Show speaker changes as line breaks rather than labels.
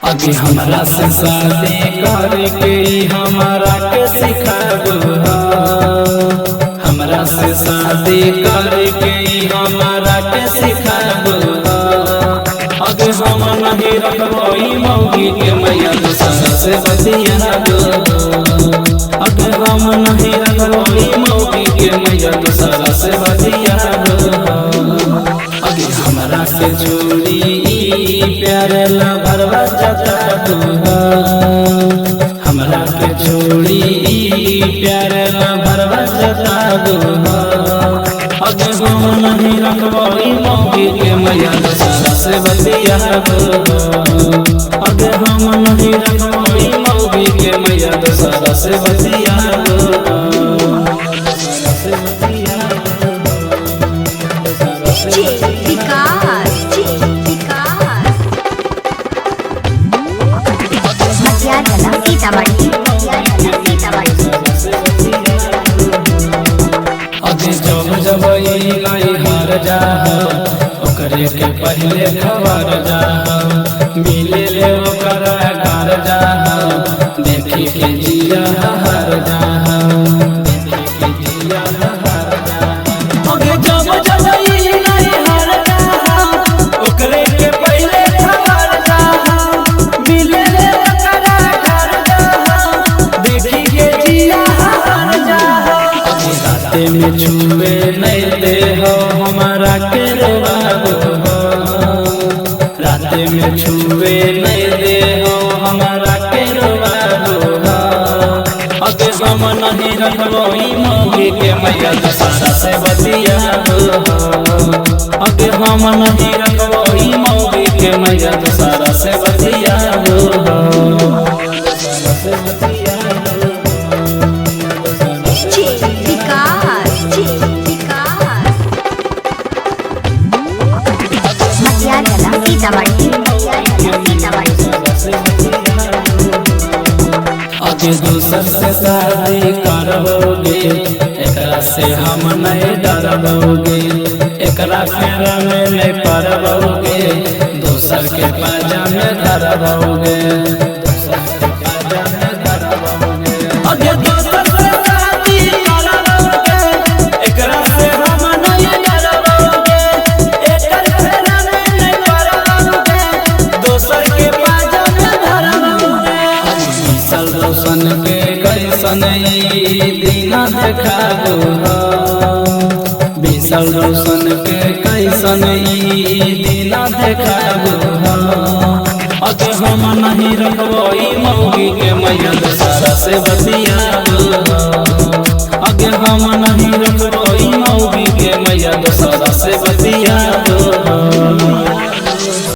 अभी हमरा से शादी करके हमारा के सिखाबो, हमरा से शादी करके हमारा के सिखाबो। अगर हम नहीं रखबो मौगी के मैया दूसरा से बतियाबो। अगर हम नहीं रखबो मौगी के मैया दूसरा से बतियाबो। अगर हमरा से जोड़ी प्यार ला भरवा जाता तू, हमरा के छोड़ी प्यार ला भरवा जाता तू। अगर हम नहीं रखबो मौगी के मैया दूसरा से बतियाबो। अगर हम नहीं रखबो मौगी के मैया दूसरा से बतियाबो। अभी जब जब हार जा ओकरे के पहले खबर जा, मिले ले ओकरा घर जा, देखी के जिया हार जा, देखी के जिया हार जा। अभी जब जब हार जा ओकरे के पहले खबर जा, मिले ले ओकरा घर जा, देखी के जिया हार जा। राते में छुए नहीं दे हो हमारा के बाबू, राते में छुए नहीं दे हो हमारा के बाबू। अगर हम नहीं रखबो मौगी के मैया दूसरा से बतियाबो। अगर हम नहीं रखबो मौगी के मैया दूसरा से बतियाबो। अभी दूसर से शादी करबोगे एकरा से हम नहीं डरबोगे, एकरा फेरा में नहीं पड़बोगे, दूसर के पाजा में धरबोगे, दूसर के पाजा में धरबोगे। अभी दूसर से शादी करबोगे एकरा से हम नहीं डरबोगे, एकर फेरा में नहीं पड़बोगे, दूसर के पाजा में धरबोगे। विशाल रोशन के कैसन दीना देखाबो, विशाल रोशन के कैसन दीना देखाबो। अगर हम नहीं रखबो मौगी के मैया दूसरा से बतियाबो। अगर हम नहीं रखबो मौगी के मैया दूसरा से